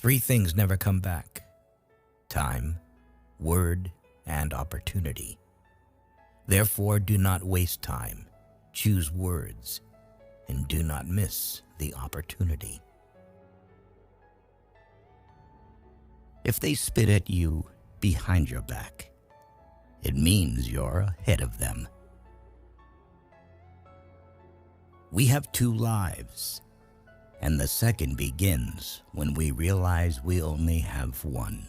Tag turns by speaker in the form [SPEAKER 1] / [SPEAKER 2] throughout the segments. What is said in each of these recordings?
[SPEAKER 1] Three things never come back: time, word, and opportunity. Therefore, do not waste time, choose words, and do not miss the opportunity. If they spit at you behind your back, it means you're ahead of them. We have two lives, and the second begins when we realize we only have one.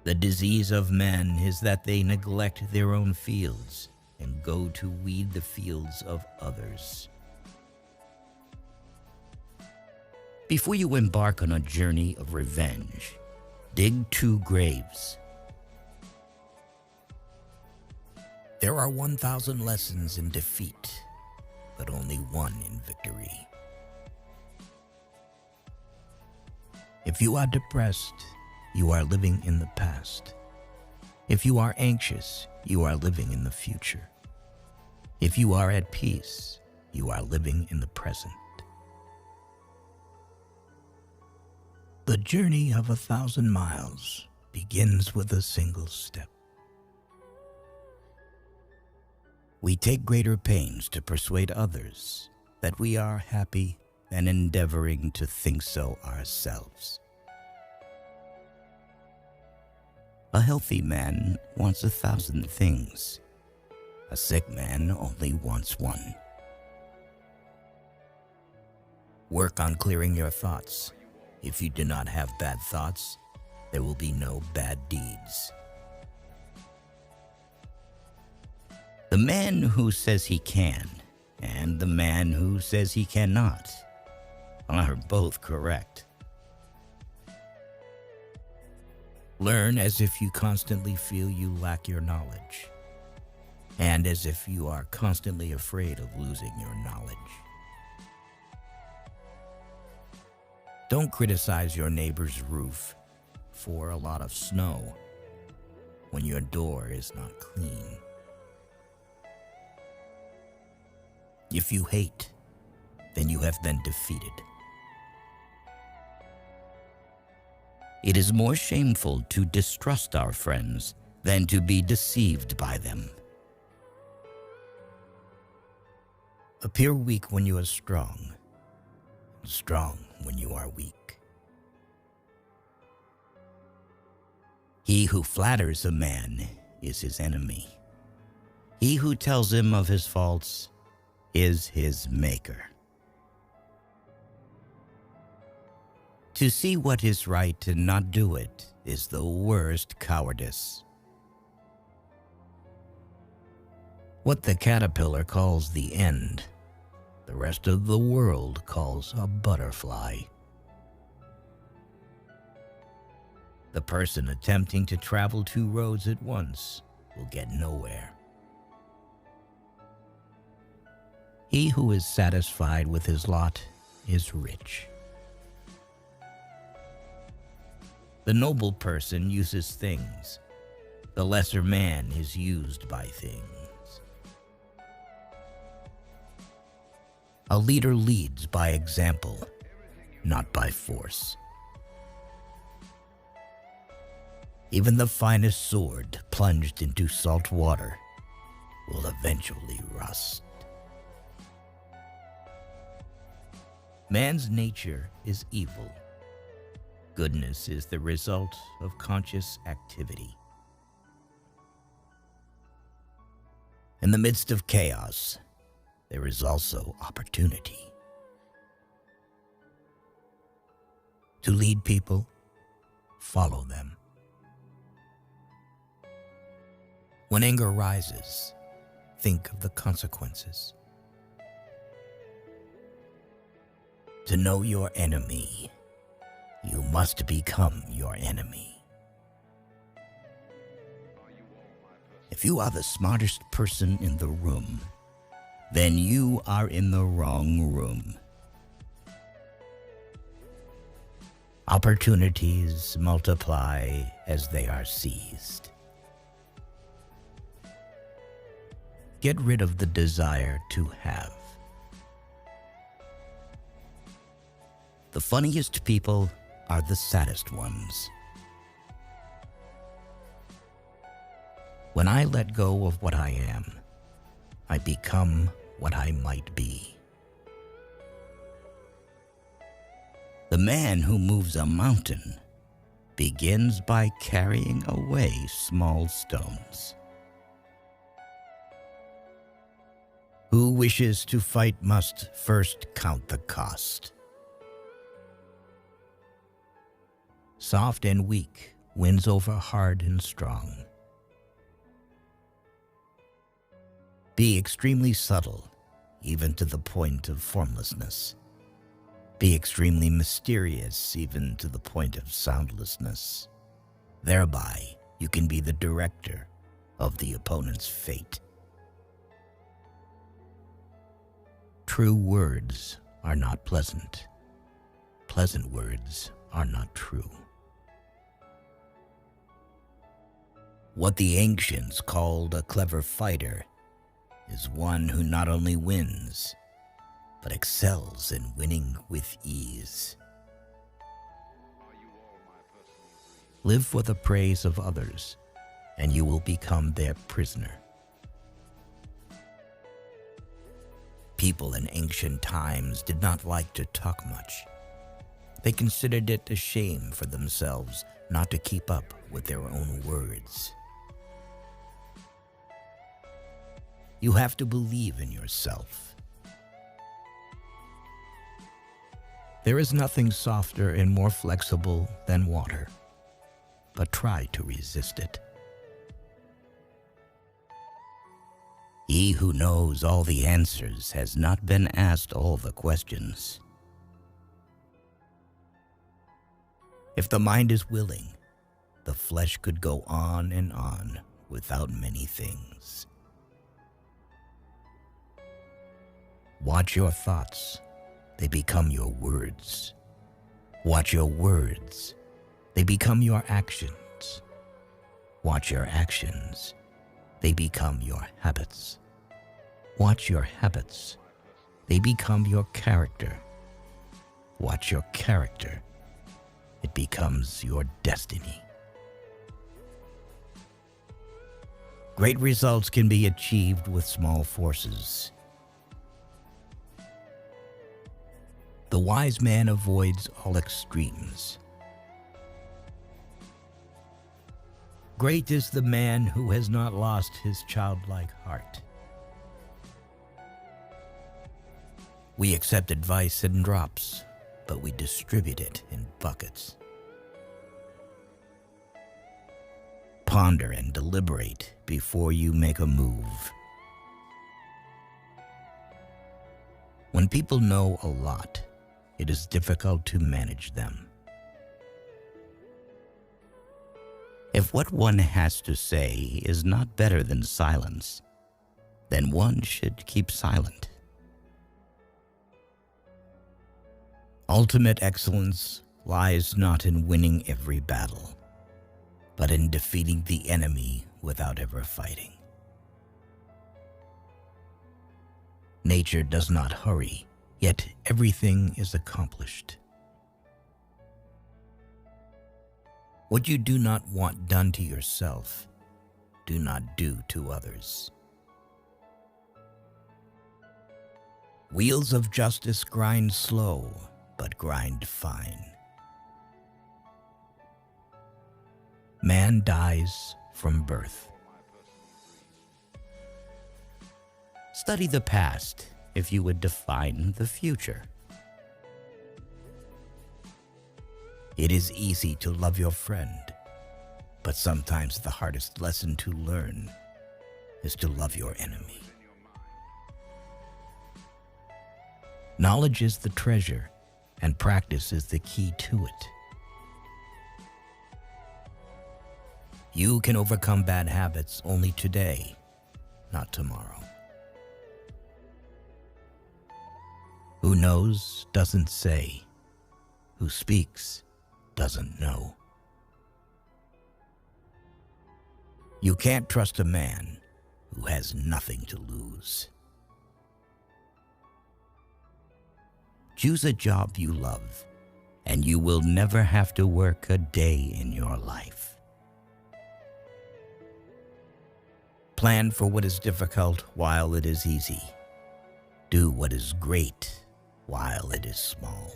[SPEAKER 1] The disease of men is that they neglect their own fields and go to weed the fields of others. Before you embark on a journey of revenge, dig 2 graves. There are 1,000 lessons in defeat, but only one in victory. If you are depressed, you are living in the past. If you are anxious, you are living in the future. If you are at peace, you are living in the present. The journey of 1,000 miles begins with a single step. We take greater pains to persuade others that we are happy than endeavoring to think so ourselves. A healthy man wants 1,000 things. A sick man only wants one. Work on clearing your thoughts. If you do not have bad thoughts, there will be no bad deeds. The man who says he can and the man who says he cannot are both correct. Learn as if you constantly feel you lack your knowledge, and as if you are constantly afraid of losing your knowledge. Don't criticize your neighbor's roof for a lot of snow when your door is not clean. If you hate, then you have been defeated. It is more shameful to distrust our friends than to be deceived by them. Appear weak when you are strong, strong when you are weak. He who flatters a man is his enemy. He who tells him of his faults is his maker. To see what is right and not do it is the worst cowardice. What the caterpillar calls the end, the rest of the world calls a butterfly. The person attempting to travel 2 roads at once will get nowhere. He who is satisfied with his lot is rich. The noble person uses things. The lesser man is used by things. A leader leads by example, not by force. Even the finest sword plunged into salt water will eventually rust. Man's nature is evil. Goodness is the result of conscious activity. In the midst of chaos, there is also opportunity. To lead people, follow them. When anger rises, think of the consequences. To know your enemy, you must become your enemy. If you are the smartest person in the room, then you are in the wrong room. Opportunities multiply as they are seized. Get rid of the desire to have. The funniest people are the saddest ones. When I let go of what I am, I become what I might be. The man who moves a mountain begins by carrying away small stones. Who wishes to fight must first count the cost. Soft and weak wins over hard and strong. Be extremely subtle, even to the point of formlessness. Be extremely mysterious, even to the point of soundlessness. Thereby, you can be the director of the opponent's fate. True words are not pleasant. Pleasant words are not true. What the ancients called a clever fighter is one who not only wins, but excels in winning with ease. Live for the praise of others, and you will become their prisoner. People in ancient times did not like to talk much. They considered it a shame for themselves not to keep up with their own words. You have to believe in yourself. There is nothing softer and more flexible than water, but try to resist it. He who knows all the answers has not been asked all the questions. If the mind is willing, the flesh could go on and on without many things. Watch your thoughts, they become your words. Watch your words, they become your actions. Watch your actions, they become your habits. Watch your habits, they become your character. Watch your character, it becomes your destiny. Great results can be achieved with small forces. The wise man avoids all extremes. Great is the man who has not lost his childlike heart. We accept advice in drops, but we distribute it in buckets. Ponder and deliberate before you make a move. When people know a lot, it is difficult to manage them. If what one has to say is not better than silence, then one should keep silent. Ultimate excellence lies not in winning every battle, but in defeating the enemy without ever fighting. Nature does not hurry, yet everything is accomplished. What you do not want done to yourself, do not do to others. Wheels of justice grind slow, but grind fine. Man dies from birth. Study the past if you would define the future. It is easy to love your friend, but sometimes the hardest lesson to learn is to love your enemy. Knowledge is the treasure, and practice is the key to it. You can overcome bad habits only today, not tomorrow. Who knows doesn't say. Who speaks doesn't know. You can't trust a man who has nothing to lose. Choose a job you love and you will never have to work a day in your life. Plan for what is difficult while it is easy. Do what is great while it is small.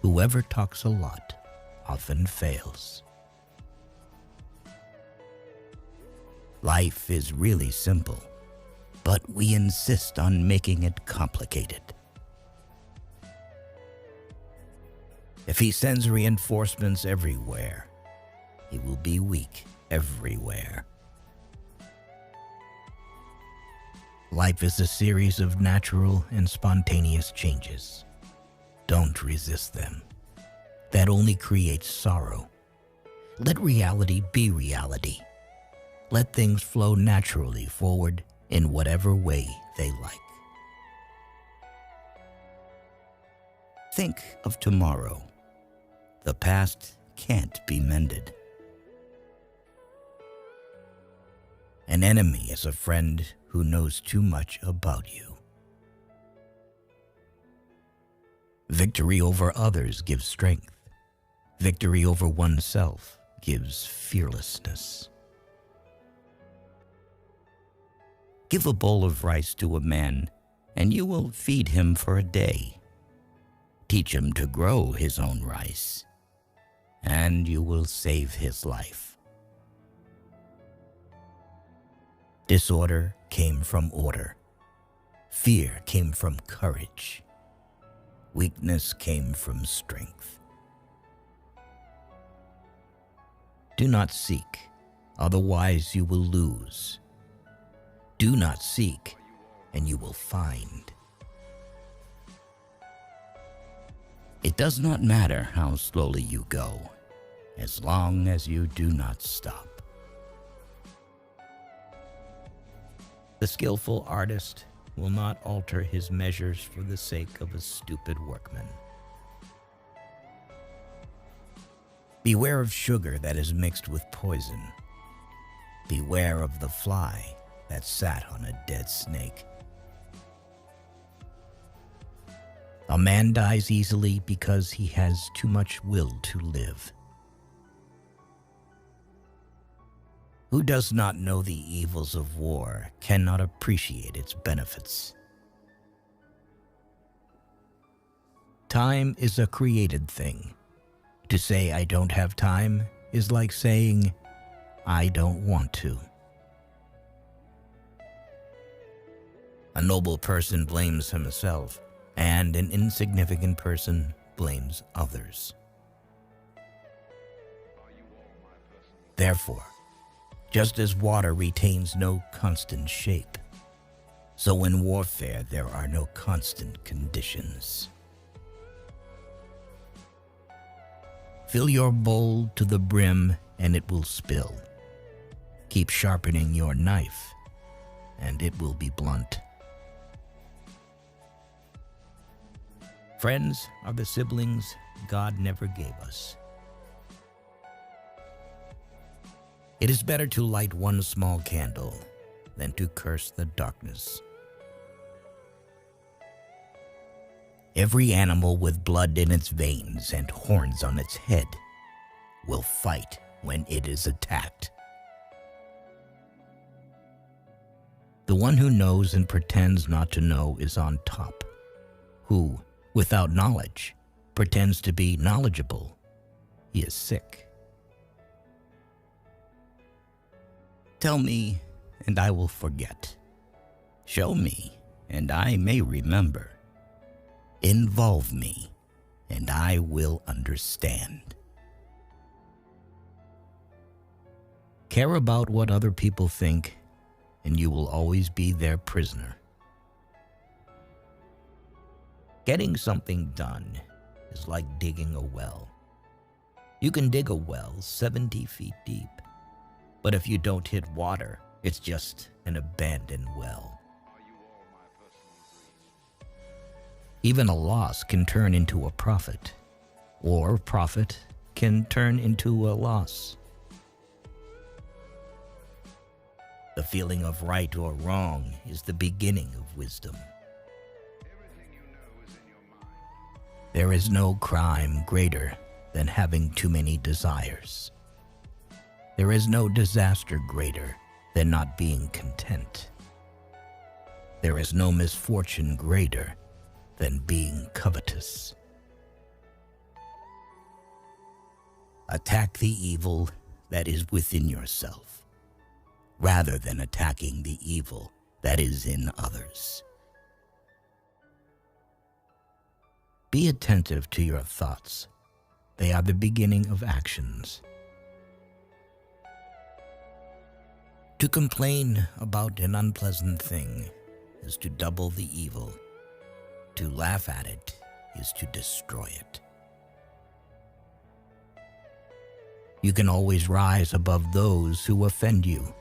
[SPEAKER 1] Whoever talks a lot often fails. Life is really simple, but we insist on making it complicated. If he sends reinforcements everywhere, he will be weak everywhere. Life is a series of natural and spontaneous changes. Don't resist them. That only creates sorrow. Let reality be reality. Let things flow naturally forward in whatever way they like. Think of tomorrow. The past can't be mended. An enemy is a friend who knows too much about you. Victory over others gives strength. Victory over oneself gives fearlessness. Give a bowl of rice to a man, and you will feed him for a day. Teach him to grow his own rice, and you will save his life. Disorder came from order. Fear came from courage. Weakness came from strength. Do not seek, otherwise you will lose. Do not seek, and you will find. It does not matter how slowly you go, as long as you do not stop. The skillful artist will not alter his measures for the sake of a stupid workman. Beware of sugar that is mixed with poison. Beware of the fly that sat on a dead snake. A man dies easily because he has too much will to live. Who does not know the evils of war cannot appreciate its benefits. Time is a created thing. To say I don't have time is like saying I don't want to. A noble person blames himself, and an insignificant person blames others. Therefore, just as water retains no constant shape, so in warfare there are no constant conditions. Fill your bowl to the brim and it will spill. Keep sharpening your knife and it will be blunt. Friends are the siblings God never gave us. It is better to light one small candle than to curse the darkness. Every animal with blood in its veins and horns on its head will fight when it is attacked. The one who knows and pretends not to know is on top. Who, without knowledge, pretends to be knowledgeable, he is sick. Tell me, and I will forget. Show me, and I may remember. Involve me, and I will understand. Care about what other people think, and you will always be their prisoner. Getting something done is like digging a well. You can dig a well 70 feet deep, but if you don't hit water, it's just an abandoned well. Even a loss can turn into a profit, or profit can turn into a loss. The feeling of right or wrong is the beginning of wisdom.
[SPEAKER 2] Everything you know is in your
[SPEAKER 1] There is no crime greater than having too many desires. There is no disaster greater than not being content. There is no misfortune greater than being covetous. Attack the evil that is within yourself, rather than attacking the evil that is in others. Be attentive to your thoughts. They are the beginning of actions. To complain about an unpleasant thing is to double the evil. To laugh at it is to destroy it. You can always rise above those who offend you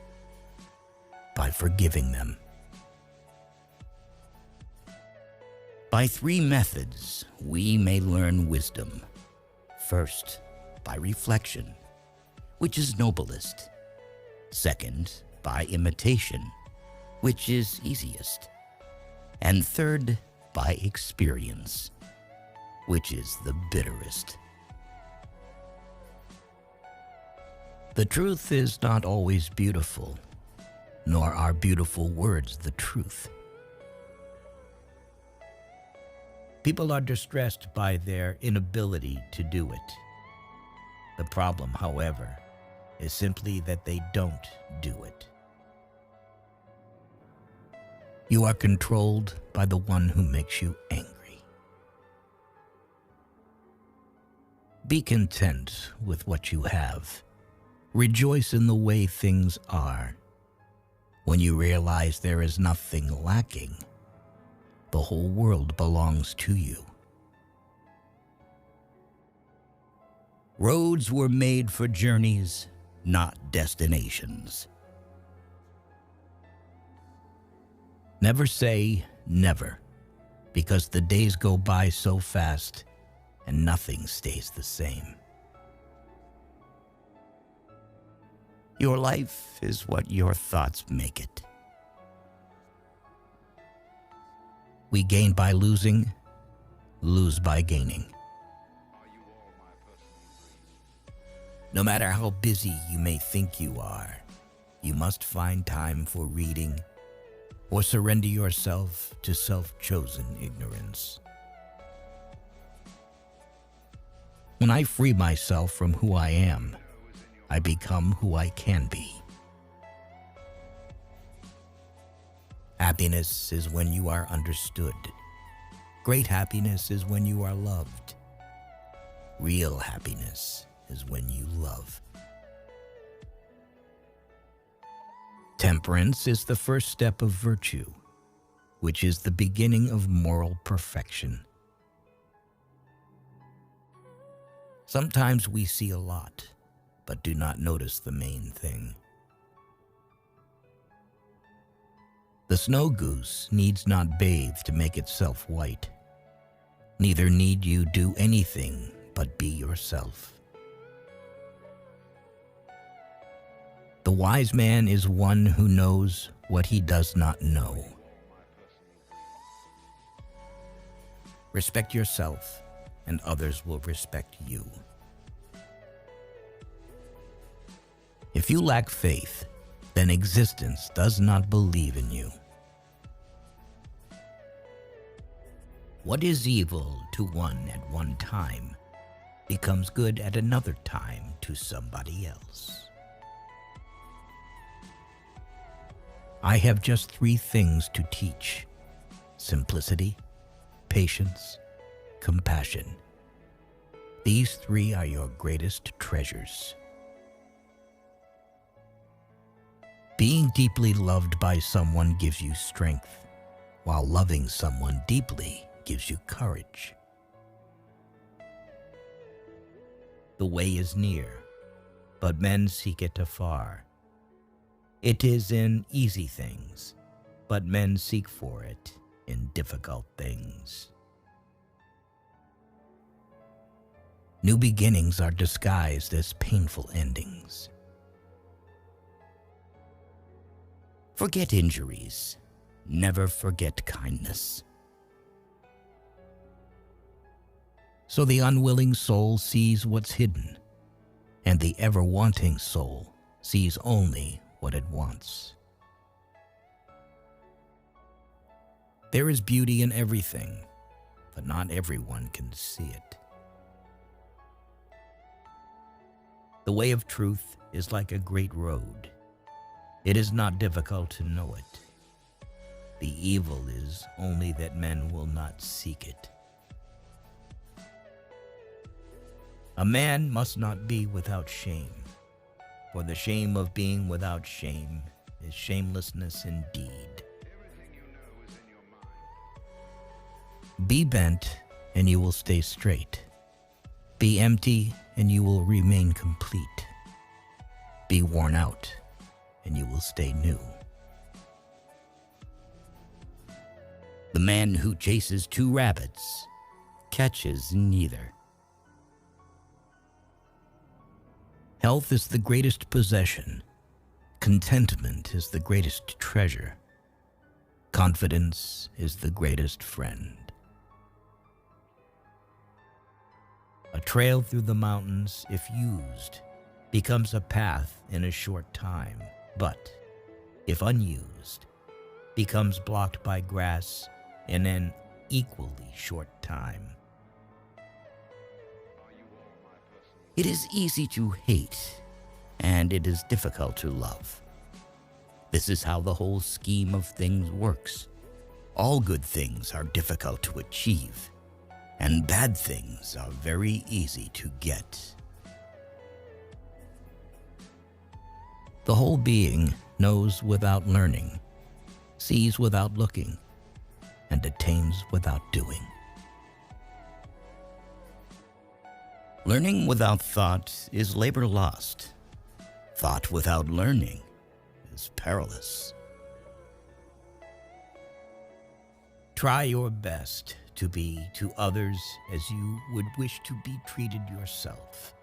[SPEAKER 1] by forgiving them. By 3 methods, we may learn wisdom. First, by reflection, which is noblest. Second, by imitation, which is easiest. And third, by experience, which is the bitterest. The truth is not always beautiful, nor are beautiful words the truth. People are distressed by their inability to do it. The problem, however, is simply that they don't do it. You are controlled by the one who makes you angry. Be content with what you have. Rejoice in the way things are. When you realize there is nothing lacking, the whole world belongs to you. Roads were made for journeys, not destinations. Never say never, because the days go by so fast and nothing stays the same. Your life is what your thoughts make it. We gain by losing, lose by gaining. No matter how busy you may think you are, you must find time for reading or surrender yourself to self-chosen ignorance. When I free myself from who I am, I become who I can be. Happiness is when you are understood. Great happiness is when you are loved. Real happiness is when you love. Temperance is the first step of virtue, which is the beginning of moral perfection. Sometimes we see a lot, but do not notice the main thing. The snow goose needs not bathe to make itself white. Neither need you do anything but be yourself. The wise man is one who knows what he does not know. Respect yourself, and others will respect you. If you lack faith, then existence does not believe in you. What is evil to one at one time becomes good at another time to somebody else. I have just 3 things to teach: simplicity, patience, compassion. These 3 are your greatest treasures. Being deeply loved by someone gives you strength, while loving someone deeply gives you courage. The way is near, but men seek it afar. It is in easy things, but men seek for it in difficult things. New beginnings are disguised as painful endings. Forget injuries. Never forget kindness. So the unwilling soul sees what's hidden, and the ever-wanting soul sees only what it wants. There is beauty in everything, but not everyone can see it. The way of truth is like a great road. It is not difficult to know it. The evil is only that men will not seek it. A man must not be without shame, for the shame of being without shame is shamelessness indeed. Be bent, and you will stay straight. Be empty, and you will remain complete. Be worn out, and you will stay new. The man who chases 2 rabbits catches neither. Health is the greatest possession. Contentment is the greatest treasure. Confidence is the greatest friend. A trail through the mountains, if used, becomes a path in a short time, but, if unused, becomes blocked by grass in an equally short time. It is easy to hate, and it is difficult to love. This is how the whole scheme of things works. All good things are difficult to achieve, and bad things are very easy to get. The whole being knows without learning, sees without looking, and attains without doing. Learning without thought is labor lost. Thought without learning is perilous. Try your best to be to others as you would wish to be treated yourself,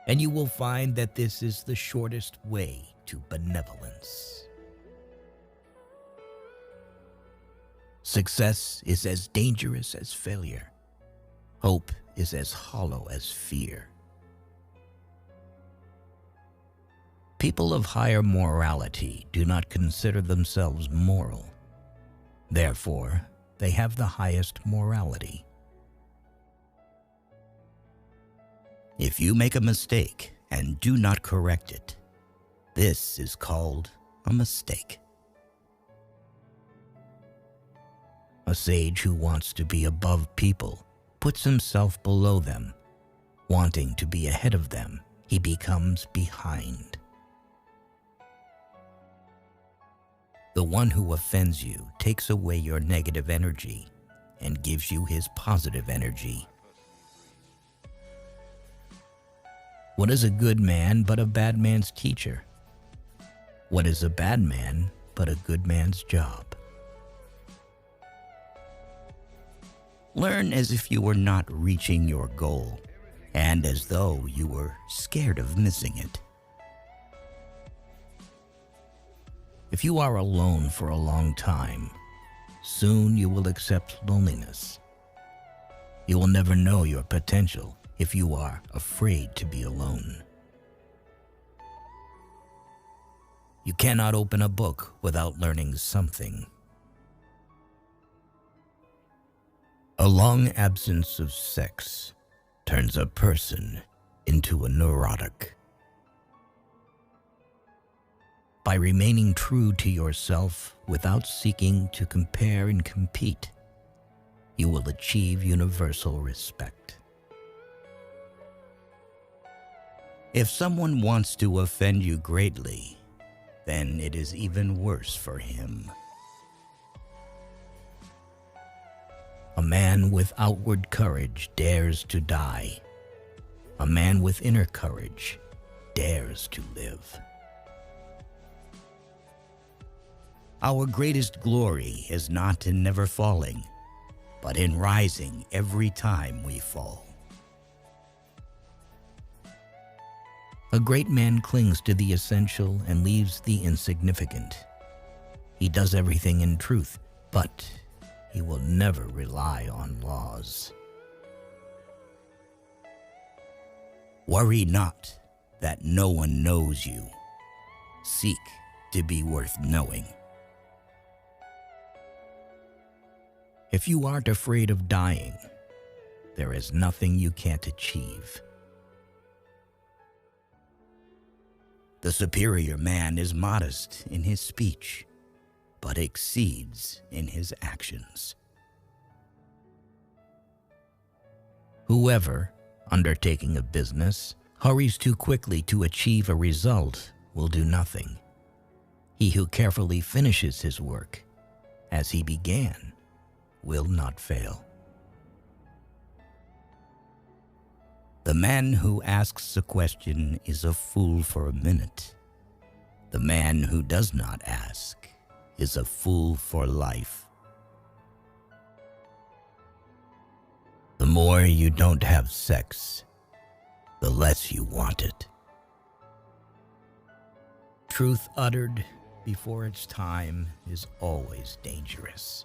[SPEAKER 1] and you will find that this is the shortest way to benevolence. Success is as dangerous as failure. Hope is as hollow as fear. People of higher morality do not consider themselves moral. Therefore, they have the highest morality. If you make a mistake and do not correct it, this is called a mistake. A sage who wants to be above people puts himself below them. Wanting to be ahead of them, he becomes behind. The one who offends you takes away your negative energy and gives you his positive energy. What is a good man but a bad man's teacher? What is a bad man but a good man's job? Learn as if you were not reaching your goal, and as though you were scared of missing it. If you are alone for a long time, soon you will accept loneliness. You will never know your potential if you are afraid to be alone. You cannot open a book without learning something. A long absence of sex turns a person into a neurotic. By remaining true to yourself without seeking to compare and compete, you will achieve universal respect. If someone wants to offend you greatly, then it is even worse for him. A man with outward courage dares to die. A man with inner courage dares to live. Our greatest glory is not in never falling, but in rising every time we fall. A great man clings to the essential and leaves the insignificant. He does everything in truth, but he will never rely on laws. Worry not that no one knows you. Seek to be worth knowing. If you aren't afraid of dying, there is nothing you can't achieve. The superior man is modest in his speech, but exceeds in his actions. Whoever, undertaking a business, hurries too quickly to achieve a result will do nothing. He who carefully finishes his work, as he began, will not fail. The man who asks a question is a fool for a minute. The man who does not ask is a fool for life. The more you don't have sex, the less you want it. Truth uttered before its time is always dangerous.